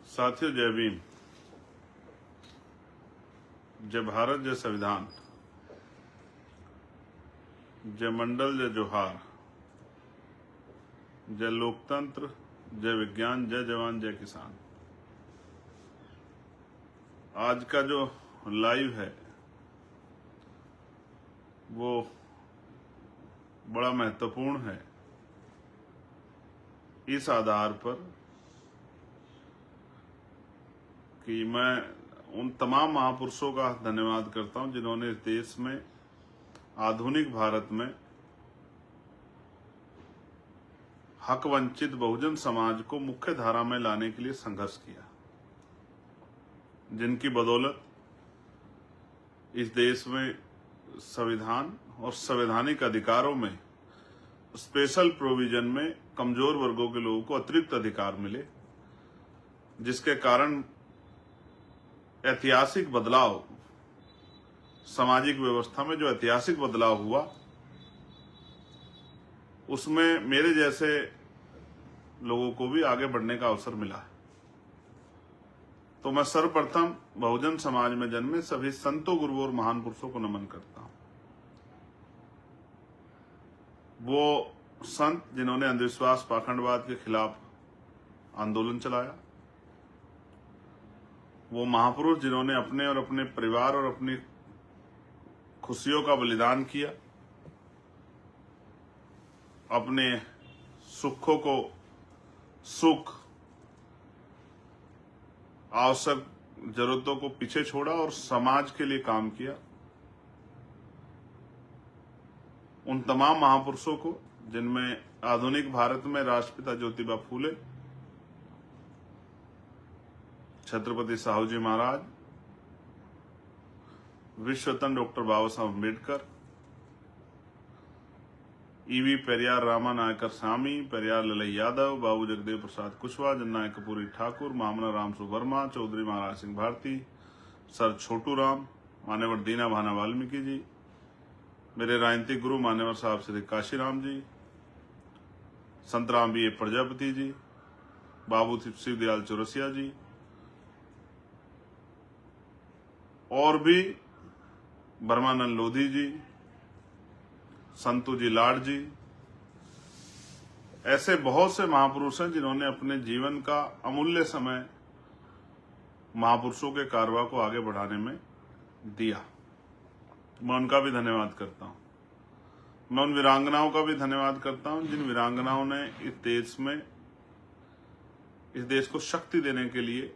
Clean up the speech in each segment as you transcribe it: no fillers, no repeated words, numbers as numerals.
साथियों, जय भीम। जय भारत, जय संविधान, जय मंडल, जय जोहार, जय लोकतंत्र, जय विज्ञान, जय जवान, जय किसान। आज का जो लाइव है वो बड़ा महत्वपूर्ण है इस आधार पर कि मैं उन तमाम महापुरुषों का धन्यवाद करता हूं जिन्होंने इस देश में आधुनिक भारत में हक वंचित बहुजन समाज को मुख्य धारा में लाने के लिए संघर्ष किया, जिनकी बदौलत इस देश में संविधान और संवैधानिक अधिकारों में स्पेशल प्रोविजन में कमजोर वर्गों के लोगों को अतिरिक्त अधिकार मिले, जिसके कारण ऐतिहासिक बदलाव, सामाजिक व्यवस्था में जो ऐतिहासिक बदलाव हुआ उसमें मेरे जैसे लोगों को भी आगे बढ़ने का अवसर मिला। तो मैं सर्वप्रथम बहुजन समाज में जन्मे सभी संतों, गुरुओं और महान पुरुषों को नमन करता हूं। वो संत जिन्होंने अंधविश्वास, पाखंडवाद के खिलाफ आंदोलन चलाया, वो महापुरुष जिन्होंने अपने और अपने परिवार और अपनी खुशियों का बलिदान किया, अपने सुखों को सुख, आवश्यक जरूरतों को पीछे छोड़ा और समाज के लिए काम किया। उन तमाम महापुरुषों को, जिनमें आधुनिक भारत में राष्ट्रपिता ज्योतिबा फूले, छत्रपति साहू जी महाराज, विश्वरत्न डॉक्टर बाबा साहब अम्बेडकर, ईवी पेरियार रामा नायकर स्वामी, पेरियार ललई यादव, बाबू जगदेव प्रसाद कुशवाहा, जननायक कपूरी ठाकुर, मामला राम सुवर्मा, चौधरी महाराज सिंह भारती, सर छोटू राम, मान्यवर दीना भाना वाल्मीकि जी, मेरे राजनीतिक गुरु मान्यवर साहब श्री काशीराम जी, संत राम बी ए प्रजापति जी, बाबू शिवदयाल चौरसिया जी और भी ब्रह्मानंद लोधी जी, संतू जी लाड जी, ऐसे बहुत से महापुरुष हैं जिन्होंने अपने जीवन का अमूल्य समय महापुरुषों के कारवा को आगे बढ़ाने में दिया। मैं उनका भी धन्यवाद करता हूं। मैं उन वीरांगनाओं का भी धन्यवाद करता हूं जिन वीरांगनाओं ने इस देश को शक्ति देने के लिए,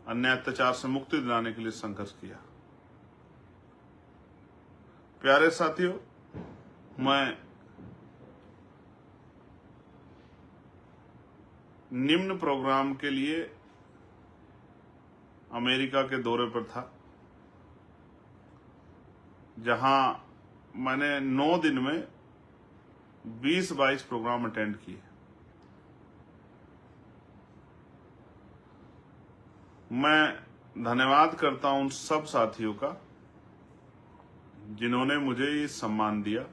अन्याय अत्याचार से मुक्ति दिलाने के लिए संघर्ष किया। प्यारे साथियों, मैं निम्न प्रोग्राम के लिए अमेरिका के दौरे पर था, जहां मैंने 9 दिन में 20-22 प्रोग्राम अटेंड किए। मैं धन्यवाद करता हूं उन सब साथियों का जिन्होंने मुझे ये सम्मान दिया,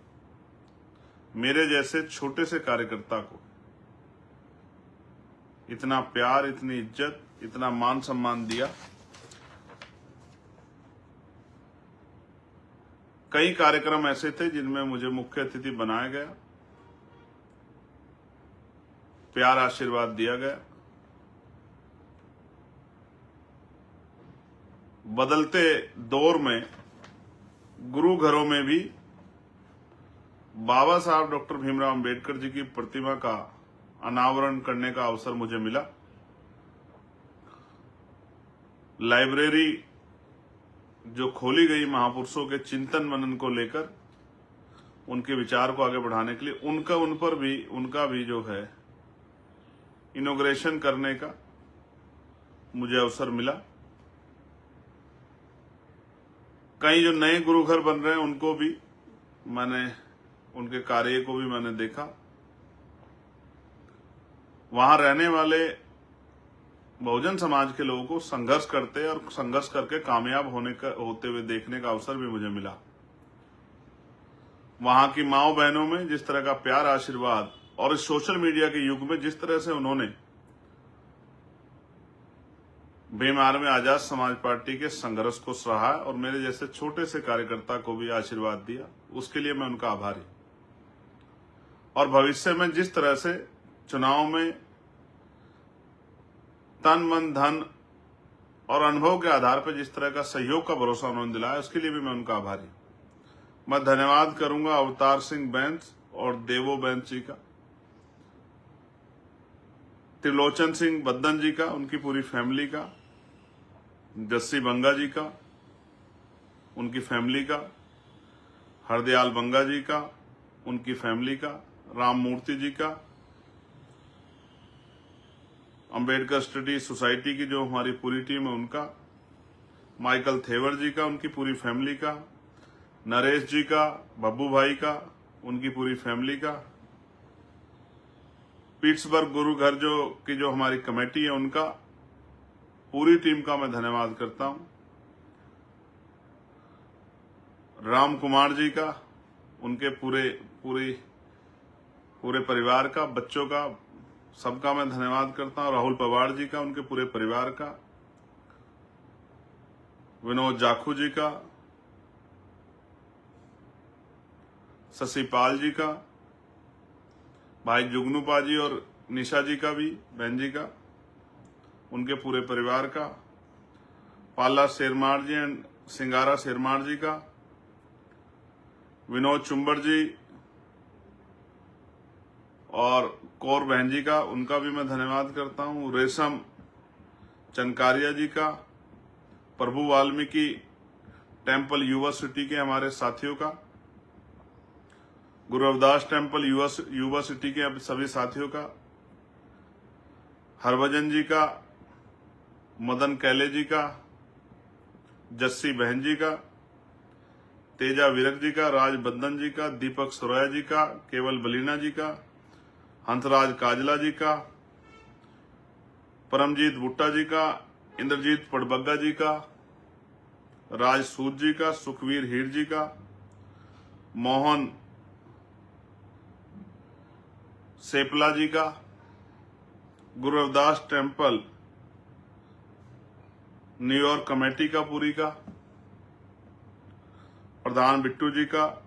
मेरे जैसे छोटे से कार्यकर्ता को इतना प्यार, इतनी इज्जत, इतना मान सम्मान दिया। कई कार्यक्रम ऐसे थे जिनमें मुझे मुख्य अतिथि बनाया गया, प्यार आशीर्वाद दिया गया। बदलते दौर में गुरु घरों में भी बाबा साहब डॉक्टर भीमराव अंबेडकर जी की प्रतिमा का अनावरण करने का अवसर मुझे मिला। लाइब्रेरी जो खोली गई महापुरुषों के चिंतन मनन को लेकर, उनके विचार को आगे बढ़ाने के लिए, उनका भी जो है इनॉग्रेशन करने का मुझे अवसर मिला। कई जो नए गुरु घर बन रहे हैं उनको भी उनके कार्य को भी मैंने देखा। वहां रहने वाले बहुजन समाज के लोगों को संघर्ष करते और संघर्ष करके कामयाब होते हुए देखने का अवसर भी मुझे मिला। वहां की माओ बहनों में जिस तरह का प्यार, आशीर्वाद और इस सोशल मीडिया के युग में जिस तरह से उन्होंने भीम आर्मी आजाद समाज पार्टी के संघर्ष को सराहा और मेरे जैसे छोटे से कार्यकर्ता को भी आशीर्वाद दिया, उसके लिए मैं उनका आभारी। और भविष्य में जिस तरह से चुनाव में तन मन धन और अनुभव के आधार पर जिस तरह का सहयोग का भरोसा उन्होंने दिलाया, उसके लिए भी मैं उनका आभारी। मैं धन्यवाद करूंगा अवतार सिंह बैंस और देवो बैंस जी का, त्रिलोचन सिंह बद्दन जी का, उनकी पूरी फैमिली का, जस्सी बंगा जी का, उनकी फैमिली का, हरदयाल बंगा जी का, उनकी फैमिली का, राम मूर्ति जी का, अंबेडकर स्टडी सोसाइटी की जो हमारी पूरी टीम है उनका, माइकल थेवर जी का, उनकी पूरी फैमिली का, नरेश जी का, बब्बू भाई का, उनकी पूरी फैमिली का, पीट्सबर्ग गुरु घर जो हमारी कमेटी है उनका, पूरी टीम का मैं धन्यवाद करता हूं। राम कुमार जी का, उनके पूरे परिवार का, बच्चों का, सबका मैं धन्यवाद करता हूं। राहुल पवार जी का, उनके पूरे परिवार का, विनोद जाखू जी का, शशिपाल जी का, भाई जुगनूपा जी और निशा जी का भी, बहन जी का, उनके पूरे परिवार का, पाला शेरमार जी एंड सिंगारा शेरमार जी का, विनोद चुंबर जी और कौर बहन जी का, उनका भी मैं धन्यवाद करता हूं। रेशम चनकारिया जी का, प्रभु वाल्मीकि टेम्पल युवा सिटी के हमारे साथियों का, गुरु रविदास टेम्पल युवा सिटी के सभी साथियों का, हरभजन जी का, मदन कैले जी का, जस्सी बहन जी का, तेजा विरक जी का, राज बद्दन जी का, दीपक सुरैया जी का, केवल बलीना जी का, हंसराज काजला जी का, परमजीत भुट्टा जी का, इंद्रजीत पड़बग्गा जी का, राज सूद जी का, सुखवीर हीर जी का, मोहन सेपला जी का, Guru Ravidas temple New York committee का पूरी का, प्रधान बिट्टू जी का,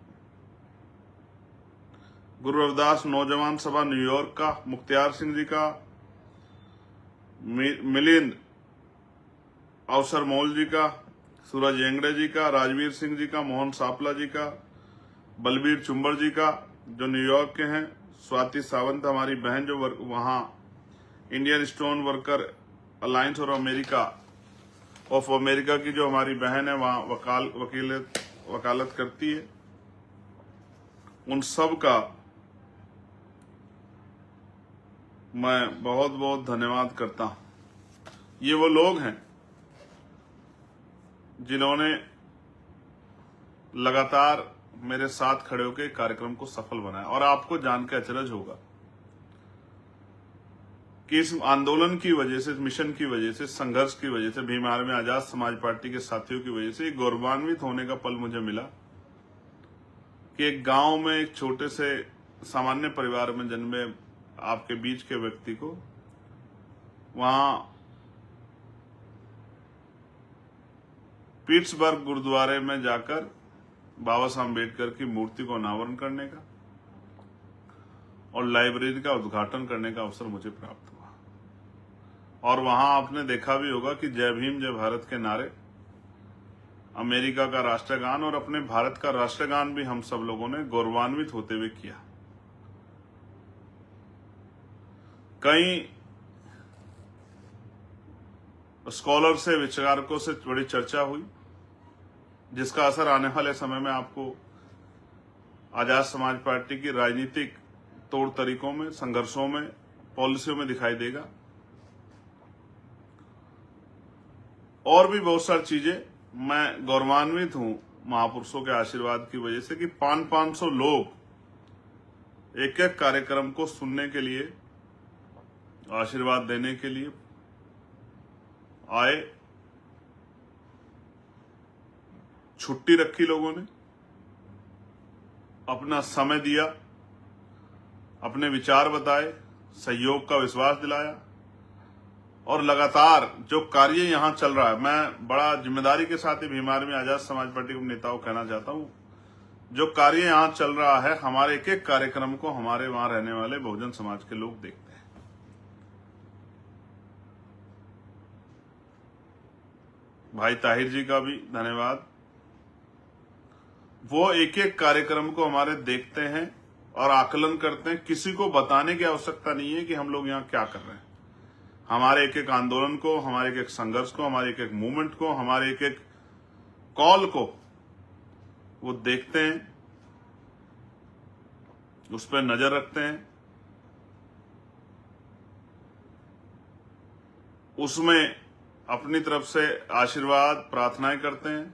गुरु रविदास नौजवान सभा न्यूयॉर्क का मुख्तियार सिंह जी का, मिलिंद अवसर मोल जी का, सूरज येंगड़े जी का, राजवीर सिंह जी का, मोहन सापला जी का, बलबीर चुंबर जी का जो न्यूयॉर्क के हैं, स्वाति सावंत हमारी बहन जो वहां इंडियन स्टोन वर्कर अलायंस और अमेरिका की जो हमारी बहन है वहां वकालत करती है, उन सब का मैं बहुत बहुत धन्यवाद करता हूं। ये वो लोग हैं जिन्होंने लगातार मेरे साथ खड़े होकर कार्यक्रम को सफल बनाया। और आपको जानकर अचरज होगा कि इस आंदोलन की वजह से, इस मिशन की वजह से, संघर्ष की वजह से, भीम आर्मी आजाद समाज पार्टी के साथियों की वजह से गौरवान्वित होने का पल मुझे मिला कि एक गांव में एक छोटे से सामान्य परिवार में जन्मे आपके बीच के व्यक्ति को वहां पीट्सबर्ग गुरुद्वारे में जाकर बाबा साहब अम्बेडकर की मूर्ति को अनावरण करने का और लाइब्रेरी का उद्घाटन करने का अवसर मुझे प्राप्त हुआ। और वहां आपने देखा भी होगा कि जय भीम जय भारत के नारे, अमेरिका का राष्ट्रगान और अपने भारत का राष्ट्रगान भी हम सब लोगों ने गौरवान्वित होते हुए किया। कई स्कॉलर से, विचारकों से बड़ी चर्चा हुई, जिसका असर आने वाले समय में आपको आजाद समाज पार्टी की राजनीतिक तौर तरीकों में, संघर्षों में, पॉलिसियों में दिखाई देगा। और भी बहुत सारी चीजें। मैं गौरवान्वित हूं महापुरुषों के आशीर्वाद की वजह से कि 500 लोग एक एक कार्यक्रम को सुनने के लिए, आशीर्वाद देने के लिए आए। छुट्टी रखी लोगों ने, अपना समय दिया, अपने विचार बताए, सहयोग का विश्वास दिलाया और लगातार जो कार्य यहाँ चल रहा है, मैं बड़ा जिम्मेदारी के साथ ही भीमार में आजाद समाज पार्टी के नेताओं को कहना चाहता हूँ, जो कार्य यहाँ चल रहा है, हमारे एक एक कार्यक्रम को हमारे वहां रहने वाले बहुजन समाज के लोग देखते हैं। भाई ताहिर जी का भी धन्यवाद। वो एक एक कार्यक्रम को हमारे देखते हैं और आकलन करते हैं। किसी को बताने की आवश्यकता नहीं है कि हम लोग यहाँ क्या कर रहे हैं। हमारे एक एक आंदोलन को, हमारे एक एक संघर्ष को, हमारे एक एक मूवमेंट को, हमारे एक एक कॉल को वो देखते हैं, उस पर नजर रखते हैं, उसमें अपनी तरफ से आशीर्वाद प्रार्थनाएं करते हैं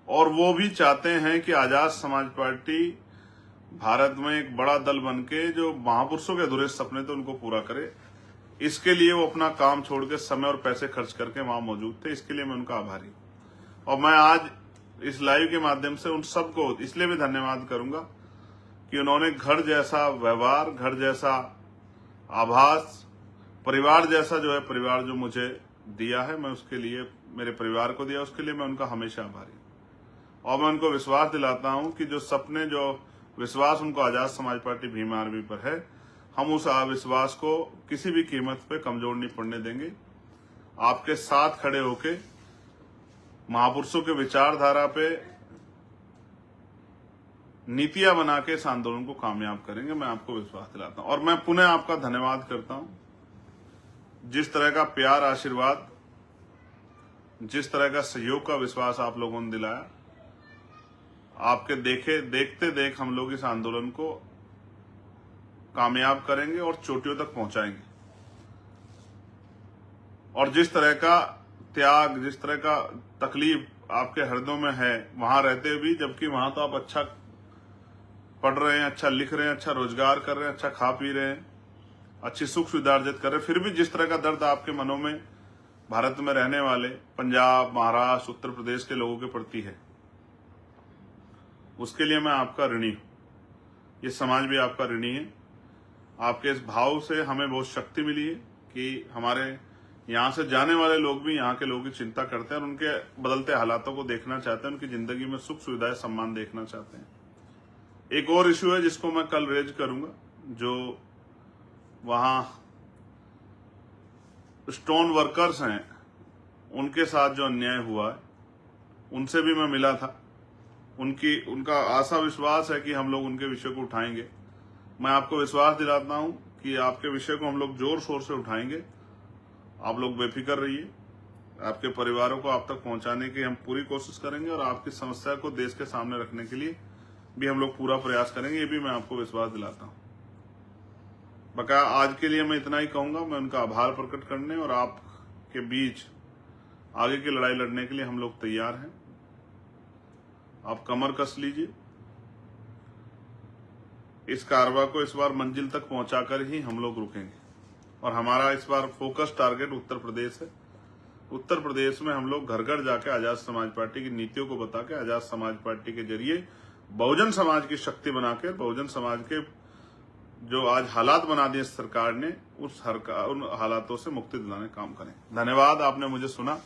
और वो भी चाहते हैं कि आजाद समाज पार्टी भारत में एक बड़ा दल बनके जो महापुरुषों के अधूरे सपने थे उनको पूरा करे। इसके लिए वो अपना काम छोड़ के समय और पैसे खर्च करके वहां मौजूद थे। इसके लिए मैं उनका आभारी हूं और मैं आज इस लाइव के माध्यम से उन सबको इसलिए भी धन्यवाद करूंगा कि उन्होंने घर जैसा व्यवहार, घर जैसा आभास, परिवार जैसा जो है परिवार जो मुझे दिया है, मैं उसके लिए, मेरे परिवार को दिया, उसके लिए मैं उनका हमेशा आभारी हूं। और मैं उनको विश्वास दिलाता हूं कि जो सपने, जो विश्वास उनको आजाद समाज पार्टी भीम आर्मी पर है, हम उस विश्वास को किसी भी कीमत पे कमजोर नहीं पड़ने देंगे। आपके साथ खड़े होके महापुरुषों के विचारधारा पे नीतियां बना के इस आंदोलन को कामयाब करेंगे। मैं आपको विश्वास दिलाता हूं और मैं पुनः आपका धन्यवाद करता हूं। जिस तरह का प्यार, आशीर्वाद, जिस तरह का सहयोग का विश्वास आप लोगों ने दिलाया, आपके देखते देख हम लोग इस आंदोलन को कामयाब करेंगे और चोटियों तक पहुंचाएंगे। और जिस तरह का त्याग, जिस तरह का तकलीफ आपके हृदयों में है वहां रहते हुए भी, जबकि वहां तो आप अच्छा पढ़ रहे हैं, अच्छा लिख रहे हैं, अच्छा रोजगार कर रहे हैं, अच्छा खा पी रहे हैं, अच्छी सुख सुविधा अर्जित कर रहे हैं, फिर भी जिस तरह का दर्द आपके मनों में भारत में रहने वाले पंजाब, महाराष्ट्र, उत्तर प्रदेश के लोगों के प्रति है, उसके लिए मैं आपका ऋणी हूं। ये समाज भी आपका ऋणी है। आपके इस भाव से हमें बहुत शक्ति मिली है कि हमारे यहाँ से जाने वाले लोग भी यहाँ के लोगों की चिंता करते हैं और उनके बदलते हालातों को देखना चाहते हैं, उनकी जिंदगी में सुख सुविधाएं, सम्मान देखना चाहते हैं। एक और इश्यू है जिसको मैं कल रेज करूंगा, जो वहां स्टोन वर्कर्स हैं उनके साथ जो अन्याय हुआ है, उनसे भी मैं मिला था। उनका आशा विश्वास है कि हम लोग उनके विषय को उठाएंगे। मैं आपको विश्वास दिलाता हूं कि आपके विषय को हम लोग जोर शोर से उठाएंगे। आप लोग बेफिक्र रहिए। आपके परिवारों को आप तक पहुंचाने की हम पूरी कोशिश करेंगे और आपकी समस्या को देश के सामने रखने के लिए भी हम लोग पूरा प्रयास करेंगे। ये भी मैं आपको विश्वास दिलाता हूं। बका आज के लिए मैं इतना ही कहूंगा। मैं उनका आभार प्रकट करने और आपके बीच आगे की लड़ाई लड़ने के लिए हम लोग तैयार हैं। आप कमर कस लीजिए। इस कारवा को इस बार मंजिल तक पहुंचाकर ही हम लोग रुकेंगे और हमारा इस बार फोकस टारगेट उत्तर प्रदेश है। उत्तर प्रदेश में हम लोग घर घर जाके आजाद समाज पार्टी की नीतियों को बता के, आजाद समाज पार्टी के जरिए बहुजन समाज की शक्ति बनाकर, बहुजन समाज के जो आज हालात बना दिए सरकार ने, उन हालातों से मुक्ति दिलाने का काम करें। धन्यवाद, आपने मुझे सुना।